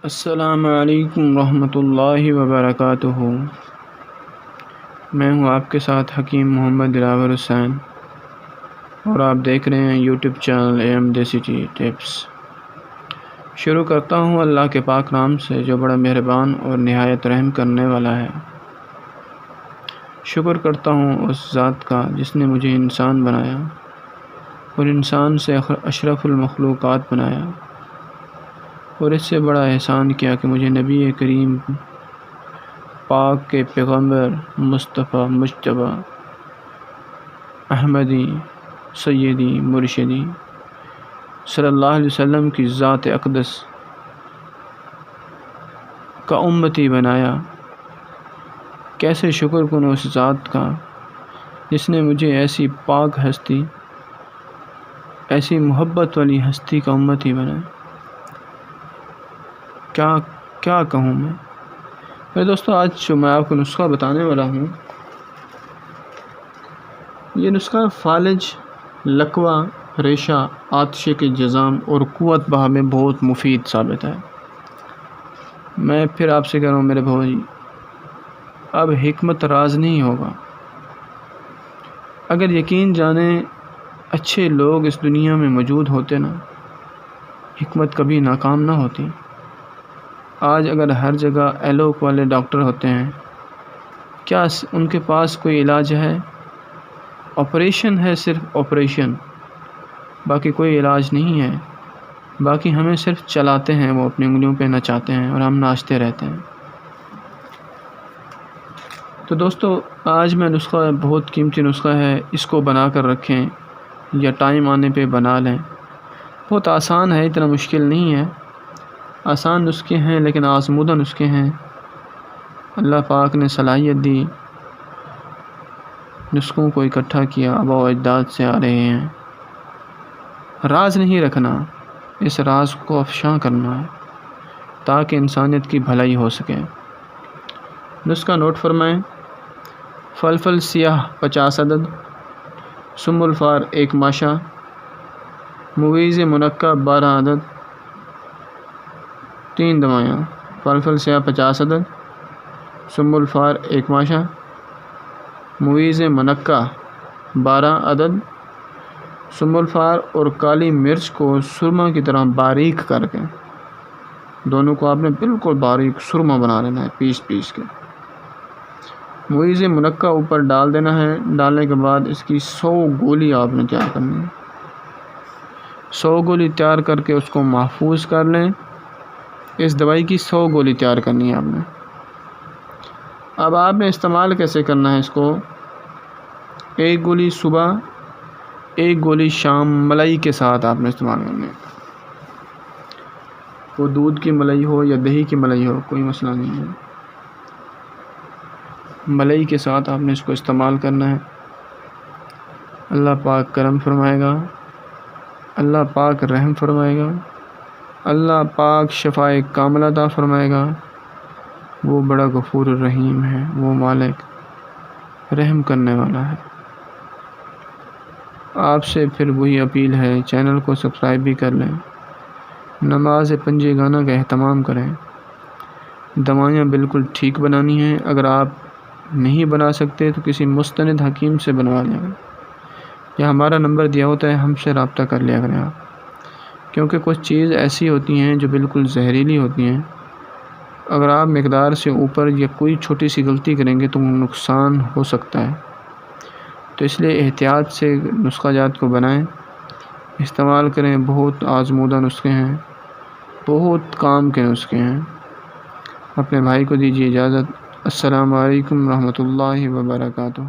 السلام علیکم ورحمۃ اللہ وبرکاتہ۔ میں ہوں آپ کے ساتھ حکیم محمد دلاور حسین، اور آپ دیکھ رہے ہیں یوٹیوب چینل AM دیسی ٹپس۔ شروع کرتا ہوں اللہ کے پاک نام سے جو بڑا مہربان اور نہایت رحم کرنے والا ہے۔ شکر کرتا ہوں اس ذات کا جس نے مجھے انسان بنایا اور انسان سے اشرف المخلوقات بنایا، اور اس سے بڑا احسان کیا کہ مجھے نبی کریم پاک کے پیغمبر مصطفیٰ مجتبیٰ احمدی سیدی مرشدی صلی اللہ علیہ وسلم کی ذات اقدس کا امتی بنایا۔ کیسے شکر کنوں اس ذات کا جس نے مجھے ایسی پاک ہستی، ایسی محبت والی ہستی کا امتی بنایا۔ کیا کہوں میں میرے دوستو، آج جو میں آپ کو نسخہ بتانے والا ہوں، یہ نسخہ فالج، لکوہ، ریشہ، آتشے کے جذام اور قوت بہا میں بہت مفید ثابت ہے۔ میں پھر آپ سے کہہ رہا ہوں میرے بھائی، اب حکمت راز نہیں ہوگا۔ اگر یقین جانیں اچھے لوگ اس دنیا میں موجود ہوتے نا، حکمت کبھی ناکام نہ ہوتی۔ آج اگر ہر جگہ ایلوک والے ڈاکٹر ہوتے ہیں، کیا ان کے پاس کوئی علاج ہے؟ آپریشن ہے، صرف آپریشن، باقی کوئی علاج نہیں ہے۔ باقی ہمیں صرف چلاتے ہیں، وہ اپنی انگلیوں پہ نچاتے ہیں اور ہم ناچتے رہتے ہیں۔ تو دوستو، آج میں نسخہ بہت قیمتی نسخہ ہے، اس کو بنا کر رکھیں یا ٹائم آنے پہ بنا لیں۔ بہت آسان ہے، اتنا مشکل نہیں ہے۔ آسان نسخے ہیں لیکن آزمودہ نسخے ہیں۔ اللہ پاک نے صلاحیت دی، نسخوں کو اکٹھا کیا، آباء و اجداد سے آ رہے ہیں۔ راز نہیں رکھنا، اس راز کو افشاں کرنا ہے تاکہ انسانیت کی بھلائی ہو سکے۔ نسخہ نوٹ فرمائیں۔ فلفل سیاہ 50 عدد، سم الفار 1 ماشا، مویز منقع 12 عدد، 3 دوائیاں۔ فلفل سیاہ 50 عدد، سم الفار 1 ماشا، مویز منقع 12 عدد۔ سم الفار اور کالی مرچ کو سرما کی طرح باریک کر کے، دونوں کو آپ نے بالکل باریک سرما بنا لینا ہے، پیس کے۔ مویز منقع اوپر ڈال دینا ہے۔ ڈالنے کے بعد اس کی 100 گولی آپ نے تیار کرنی ہے۔ 100 گولی تیار کر کے اس کو محفوظ کر لیں۔ اس دوائی کی 100 گولی تیار کرنی ہے آپ نے۔ اب آپ نے استعمال کیسے کرنا ہے اس کو؟ 1 گولی صبح، 1 گولی شام، ملائی کے ساتھ آپ نے استعمال کرنی ہے۔ وہ دودھ کی ملائی ہو یا دہی کی ملائی ہو، کوئی مسئلہ نہیں ہے، ملائی کے ساتھ آپ نے اس کو استعمال کرنا ہے۔ اللہ پاک کرم فرمائے گا، اللہ پاک رحم فرمائے گا، اللہ پاک شفائے کاملہ عطا فرمائے گا۔ وہ بڑا غفور الرحیم ہے، وہ مالک رحم کرنے والا ہے۔ آپ سے پھر وہی اپیل ہے، چینل کو سبسکرائب بھی کر لیں، نماز پنجے گانا کا اہتمام کریں۔ دوائیاں بالکل ٹھیک بنانی ہیں۔ اگر آپ نہیں بنا سکتے تو کسی مستند حکیم سے بنوا لیں، یا ہمارا نمبر دیا ہوتا ہے، ہم سے رابطہ کر لیا کریں آپ، کیونکہ کچھ چیز ایسی ہوتی ہیں جو بالکل زہریلی ہوتی ہیں۔ اگر آپ مقدار سے اوپر یا کوئی چھوٹی سی غلطی کریں گے تو نقصان ہو سکتا ہے۔ تو اس لیے احتیاط سے نسخہ جات کو بنائیں، استعمال کریں۔ بہت آزمودہ نسخے ہیں، بہت کام کے نسخے ہیں۔ اپنے بھائی کو دیجیے اجازت۔ السلام علیکم ورحمۃ اللہ وبرکاتہ۔